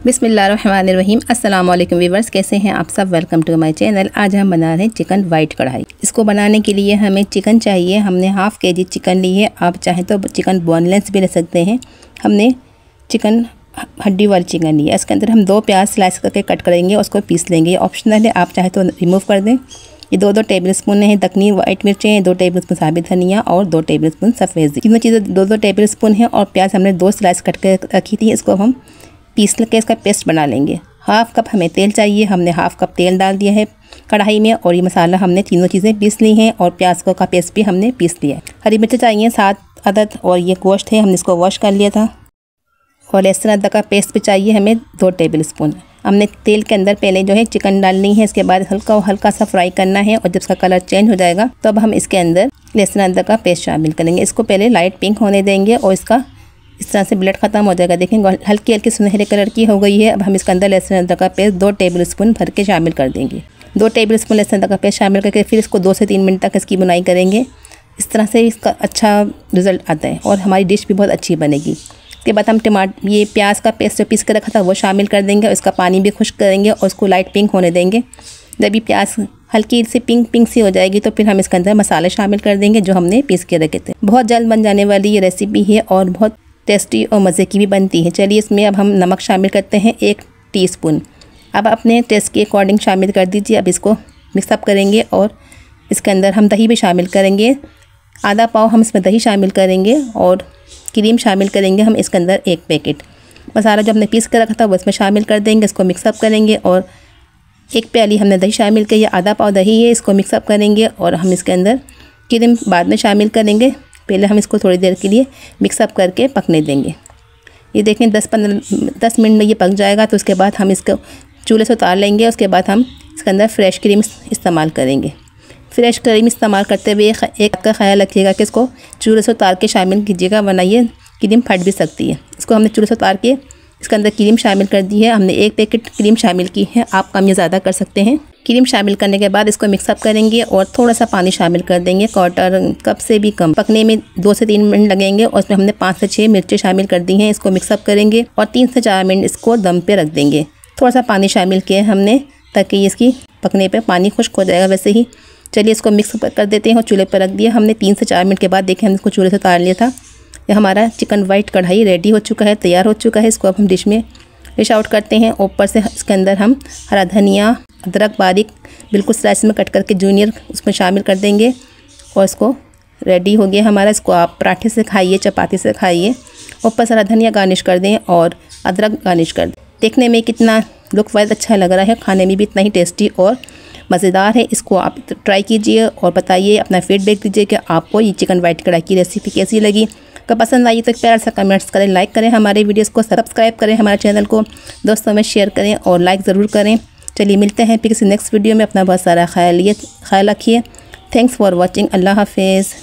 बिस्मिल्लाहिर्रहमानिर्रहीम। अस्सलाम वालेकुम व्यूअर्स, कैसे हैं आप सब। Welcome to my channel. आज हम बना रहे हैं चिकन वाइट कढ़ाई। इसको बनाने के लिए हमें चिकन चाहिए। हमने हाफ़ केजी चिकन ली है। आप चाहें तो चिकन बोनलेस भी ले सकते हैं। हमने चिकन हड्डी वाली चिकन ली है। इसके अंदर हम 2 प्याज स्लाइस करके कट करेंगे, उसको पीस लेंगे। ऑप्शनल है, आप चाहे तो रिमूव कर दें। ये 2 टेबल स्पून हैं दखनी वाइट मिर्चें, 2 टेबल स्पून साबित धनिया और 2 टेबल स्पून सफ़ेद। तीनों चीज़ें 2 टेबल स्पून हैं। और प्याज हमने 2 स्लाइस कट के रखी थी, इसको हम पीस के इसका पेस्ट बना लेंगे। हाफ़ कप हमें तेल चाहिए। हमने हाफ़ कप तेल डाल दिया है कढ़ाई में। और ये मसाला हमने तीनों चीज़ें पीस ली हैं और प्याज का पेस्ट भी हमने पीस लिया है। हरी मिर्च चाहिए 7 अदद। और ये गोश्त है, हमने इसको वॉश कर लिया था। और लहसुन अदरक का पेस्ट भी चाहिए हमें 2 टेबल स्पून। हमने तेल के अंदर पहले जो है चिकन डालनी है। इसके बाद हल्का सा फ्राई करना है। और जब इसका कलर चेंज हो जाएगा तो अब हम इसके अंदर लहसुन अदरक का पेस्ट शामिल करेंगे। इसको पहले लाइट पिंक होने देंगे और इसका इस तरह से ब्लड ख़त्म हो जाएगा। देखेंगे हल्की हल्की सुनहरे कलर की हो गई है। अब हम इसके अंदर लहसुन अदरक का पेस्ट 2 टेबल स्पून भर के शामिल कर देंगे। 2 टेबल स्पून लहसुन अदरक का पेस्ट शामिल करके फिर इसको 2 से 3 मिनट तक इसकी बुनाई करेंगे। इस तरह से इसका अच्छा रिज़ल्ट आता है और हमारी डिश भी बहुत अच्छी बनेगी। इसके बाद हम ये प्याज का पेस्ट जो पीस कर रखा था वो शामिल कर देंगे। और इसका पानी भी खुश्क करेंगे और उसको लाइट पिंक होने देंगे। जब ये प्याज हल्की सी पिंक सी हो जाएगी तो फिर हम इसके अंदर मसाले शामिल कर देंगे जो हमने पीस के रखे थे। बहुत जल्द बन जाने वाली ये रेसिपी है और बहुत टेस्टी और मज़े की भी बनती है। चलिए इसमें अब हम नमक शामिल करते हैं 1 टीस्पून। अब अपने टेस्ट के अकॉर्डिंग शामिल कर दीजिए। अब इसको मिक्सअप करेंगे और इसके अंदर हम दही भी शामिल करेंगे। आधा पाव हम इसमें दही शामिल करेंगे और क्रीम शामिल करेंगे हम इसके अंदर 1 पैकेट। मसाला जो हमने पीस कर रखा था वो इसमें शामिल कर देंगे। इसको मिक्सअप करेंगे और 1 प्याली हमने दही शामिल की, आधा पाव दही है, इसको मिक्सअप करेंगे। और हम इसके अंदर क्रीम बाद में शामिल करेंगे। पहले हम इसको थोड़ी देर के लिए मिक्सअप करके पकने देंगे। ये देखें 10 मिनट में ये पक जाएगा। तो उसके बाद हम इसको चूल्हे से उतार लेंगे। उसके बाद हम इसके अंदर फ्रेश क्रीम इस्तेमाल करेंगे। फ्रेश क्रीम इस्तेमाल करते हुए एक का ख्याल रखिएगा कि इसको चूल्हे से उतार के शामिल कीजिएगा, वरना ये क्रीम फट भी सकती है। इसको हमने चूल्हे से उतार के इसके अंदर क्रीम शामिल कर दी है। हमने 1 पैकेट क्रीम शामिल की है, आप कम या ज़्यादा कर सकते हैं। क्रीम शामिल करने के बाद इसको मिक्सअप करेंगे और थोड़ा सा पानी शामिल कर देंगे, 1/4 कप से भी कम। पकने में 2 से 3 मिनट लगेंगे। और इसमें हमने 5 से 6 मिर्चें शामिल कर दी हैं। इसको मिक्सअप करेंगे और 3 से 4 मिनट इसको दम पे रख देंगे। थोड़ा सा पानी शामिल किया हमने ताकि इसकी पकने पे पानी खुश्क हो जाएगा वैसे ही। चलिए इसको मिक्स कर देते हैं और चूल्हे पर रख दिया हमने। 3 से 4 मिनट के बाद देखें हम इसको चूल्हे से उतार लिया था। ये हमारा चिकन वाइट कढ़ाई रेडी हो चुका है, तैयार हो चुका है। इसको अब हम डिश आउट करते हैं। ऊपर से इसके अंदर हम हरा धनिया, अदरक बारीक बिल्कुल स्लाइस में कट करके जूनियर उसमें शामिल कर देंगे। और इसको रेडी हो गया हमारा। इसको आप पराठे से खाइए, चपाती से खाइए। ऊपर से हरा धनिया गार्निश कर दें और अदरक गार्निश कर दें। देखने में कितना लुक वाइज अच्छा लग रहा है, खाने में भी इतना ही टेस्टी और मज़ेदार है। इसको आप ट्राई कीजिए और बताइए, अपना फीडबैक दीजिए कि आपको ये चिकन वाइट कढ़ाई की रेसिपी कैसी लगी। अगर पसंद आई तो एक प्यार सा कमेंट्स करें, लाइक करें, हमारे वीडियोस को सब्सक्राइब करें, हमारे चैनल को दोस्तों में शेयर करें और लाइक ज़रूर करें। चलिए मिलते हैं फिर किसी नेक्स्ट वीडियो में। अपना बहुत सारा ख्याल रखिए। Thanks for watching. अल्लाह हाफिज़।